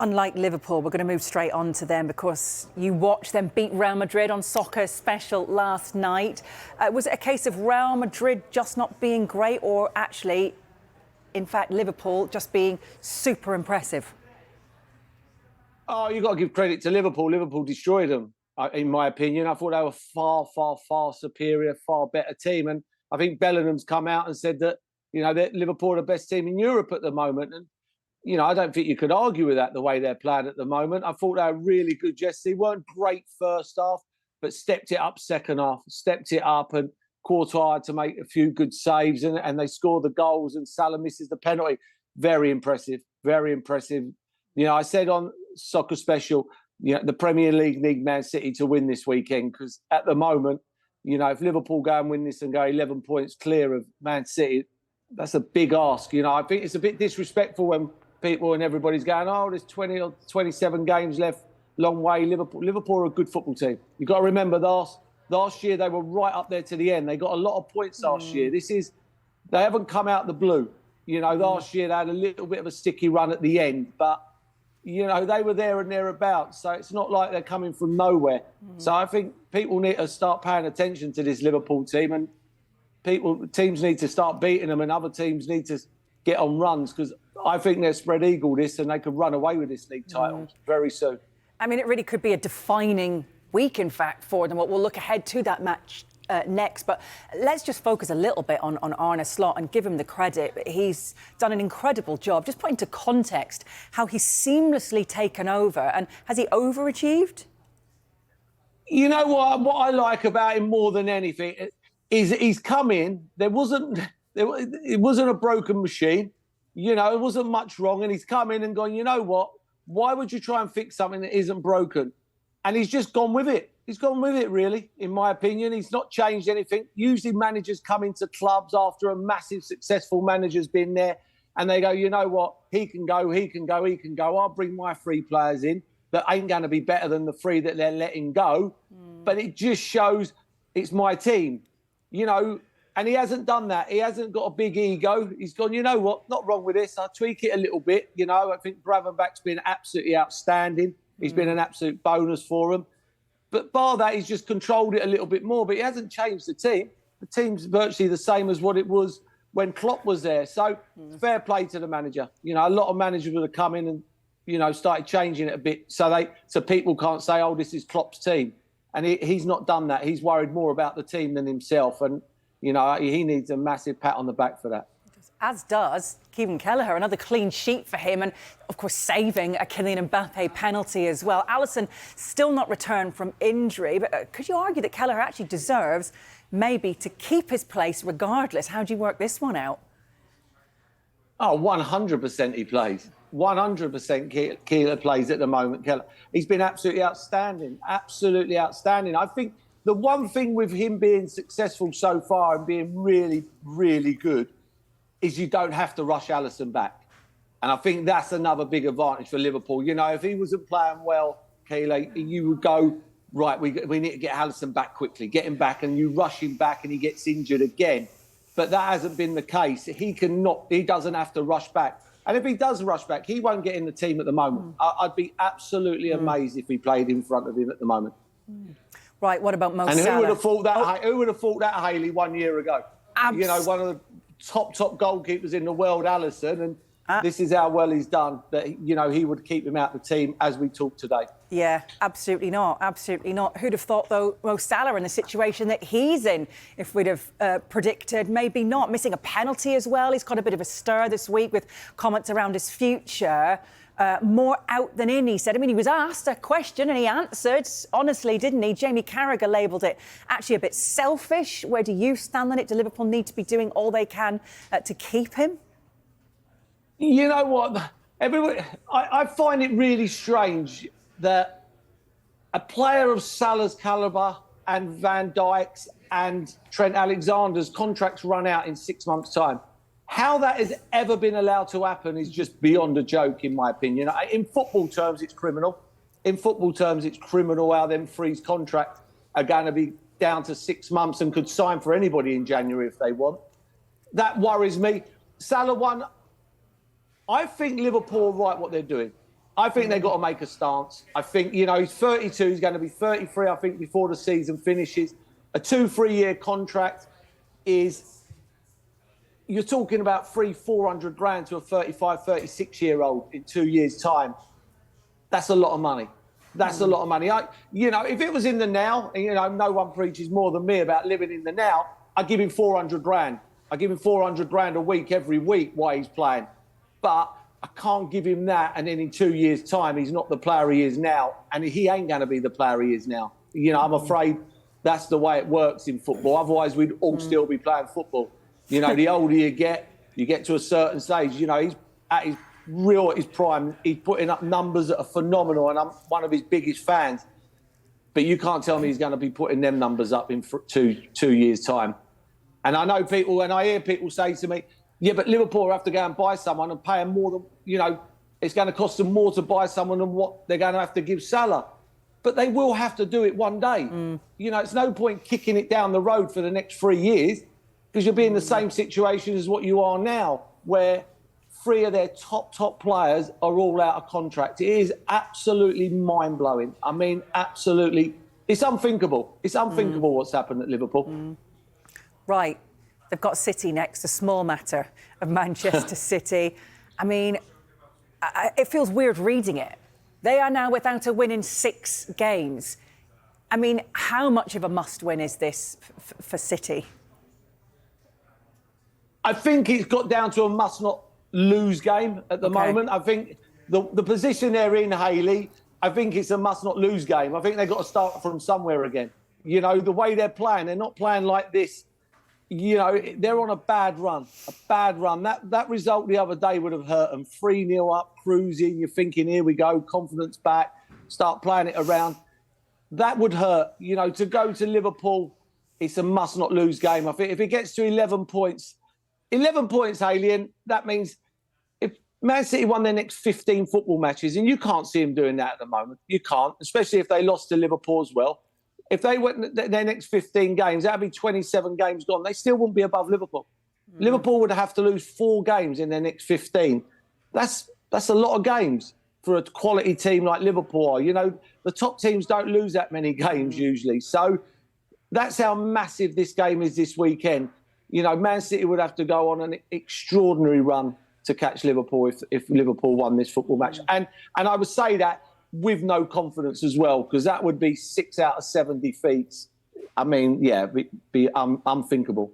Unlike Liverpool, we're going to move straight on to them because you watched them beat Real Madrid on Soccer Special last night. Was it a case of Real Madrid just not being great, or actually, in fact, Liverpool just being super impressive? Oh, you've got to give credit to Liverpool. Liverpool destroyed them, in my opinion. I thought they were far superior, far better team. And I think Bellingham's come out and said that, that Liverpool are the best team in Europe at the moment. And I don't think you could argue with that, the way they're playing at the moment. I thought they were really good yesterday. They weren't great first half, but stepped it up second half, and Courtois had to make a few good saves, and they scored the goals, and Salah misses the penalty. Very impressive, very impressive. I said on Soccer Special, the Premier League need Man City to win this weekend, because at the moment, if Liverpool go and win this and go 11 points clear of Man City, that's a big ask. I think it's a bit disrespectful when people and everybody's going, oh, there's 20 or 27 games left, long way. Liverpool are a good football team. You've got to remember last year they were right up there to the end. They got a lot of points last year. They haven't come out the blue. Last year they had a little bit of a sticky run at the end, but they were there and thereabouts. So it's not like they're coming from nowhere. So I think people need to start paying attention to this Liverpool team, and teams need to start beating them, and other teams need to get on runs, because I think they're spread eagle this, and they could run away with this league title very soon. I mean, it really could be a defining week, in fact, for them. We'll look ahead to that match next, but let's just focus a little bit on Arne Slot and give him the credit. He's done an incredible job. Just put into context how he's seamlessly taken over, and has he overachieved? You know what I like about him more than anything is he's come in. It wasn't a broken machine. It wasn't much wrong, and he's come in and gone, you know what? Why would you try and fix something that isn't broken? And he's just gone with it. He's gone with it, really, in my opinion. He's not changed anything. Usually managers come into clubs after a massive successful manager's been there, and they go, you know what? He can go. I'll bring my 3 players in that ain't going to be better than the 3 that they're letting go. But it just shows it's my team, And he hasn't done that. He hasn't got a big ego. He's gone, you know what, not wrong with this. I'll tweak it a little bit. I think Gravenbach's been absolutely outstanding. He's been an absolute bonus for him. But bar that, he's just controlled it a little bit more. But he hasn't changed the team. The team's virtually the same as what it was when Klopp was there. So fair play to the manager. A lot of managers would have come in and, started changing it a bit so people can't say, oh, this is Klopp's team. And he's not done that. He's worried more about the team than himself. And he needs a massive pat on the back for that. As does Kevin Kelleher, another clean sheet for him, and of course saving a Kylian Mbappe penalty as well. Alisson still not returned from injury, but could you argue that Kelleher actually deserves maybe to keep his place regardless? How do you work this one out? Oh, 100% he plays. 100% Keeler plays at the moment. Kelleher, he's been absolutely outstanding. Absolutely outstanding. I think the one thing with him being successful so far and being really, really good is you don't have to rush Alisson back. And I think that's another big advantage for Liverpool. If he wasn't playing well, Keeler, you would go, right, we need to get Alisson back quickly, get him back, and you rush him back and he gets injured again. But that hasn't been the case. He doesn't have to rush back. And if he does rush back, he won't get in the team at the moment. I'd be absolutely amazed if he played in front of him at the moment. Right, what about Mo Salah? And who would have thought that? Who would have thought that, Hayley, 1 year ago? One of the top goalkeepers in the world, Alisson, and this is how well he's done. That he would keep him out of the team as we talk today. Yeah, absolutely not. Absolutely not. Who'd have thought, though, Mo Salah in the situation that he's in? If we'd have predicted, maybe not. Missing a penalty as well. He's got a bit of a stir this week with comments around his future. More out than in, he said. I mean, he was asked a question and he answered, honestly, didn't he? Jamie Carragher labelled it actually a bit selfish. Where do you stand on it? Do Liverpool need to be doing all they can to keep him? You know what? I find it really strange that a player of Salah's calibre and Van Dijk's and Trent Alexander's contracts run out in 6 months' time. How that has ever been allowed to happen is just beyond a joke, in my opinion. In football terms, it's criminal. In football terms, it's criminal how them three's contract are going to be down to 6 months and could sign for anybody in January if they want. That worries me. Salah won. I think Liverpool are right what they're doing. I think they've got to make a stance. I think, he's 32, he's going to be 33, I think, before the season finishes. A 2-3 year contract is, you're talking about 400 grand to a 35, 36-year-old in 2 years' time. That's a lot of money. That's a lot of money. If it was in the now, and, no one preaches more than me about living in the now, I'd give him 400 grand. I give him 400 grand a week every week while he's playing. But I can't give him that, and then in 2 years' time, he's not the player he is now, and he ain't going to be the player he is now. I'm afraid that's the way it works in football. Otherwise, we'd all still be playing football. The older you get to a certain stage. He's at his prime. He's putting up numbers that are phenomenal, and I'm one of his biggest fans. But you can't tell me he's going to be putting them numbers up in 2 years' time. And I know people, and I hear people say to me, yeah, but Liverpool have to go and buy someone and pay them more than, it's going to cost them more to buy someone than what they're going to have to give Salah. But they will have to do it one day. It's no point kicking it down the road for the next 3 years, because you'll be in the same situation as what you are now, where 3 of their top players are all out of contract. It is absolutely mind-blowing. I mean, absolutely. It's unthinkable. It's unthinkable what's happened at Liverpool. Right. They've got City next, a small matter of Manchester City. I mean, it feels weird reading it. They are now without a win in 6 games. I mean, how much of a must-win is this for City? I think it's got down to a must-not-lose game at the moment. I think the position they're in, Hayley, I think it's a must-not-lose game. I think they've got to start from somewhere again. The way they're not playing like this. They're on a bad run. That result the other day would have hurt them. 3-0 up, cruising. You're thinking, here we go, confidence back, start playing it around. That would hurt. To go to Liverpool, it's a must-not-lose game. I think if it gets to 11 points, Hayley, and that means if Man City won their next 15 football matches, and you can't see them doing that at the moment. You can't, especially if they lost to Liverpool as well. If they went their next 15 games, that would be 27 games gone. They still wouldn't be above Liverpool. Liverpool would have to lose 4 games in their next 15. That's a lot of games for a quality team like Liverpool. The top teams don't lose that many games usually. So that's how massive this game is this weekend. Man City would have to go on an extraordinary run to catch Liverpool if Liverpool won this football match. And I would say that with no confidence as well, because that would be 6 out of 7 defeats. I mean, be unthinkable.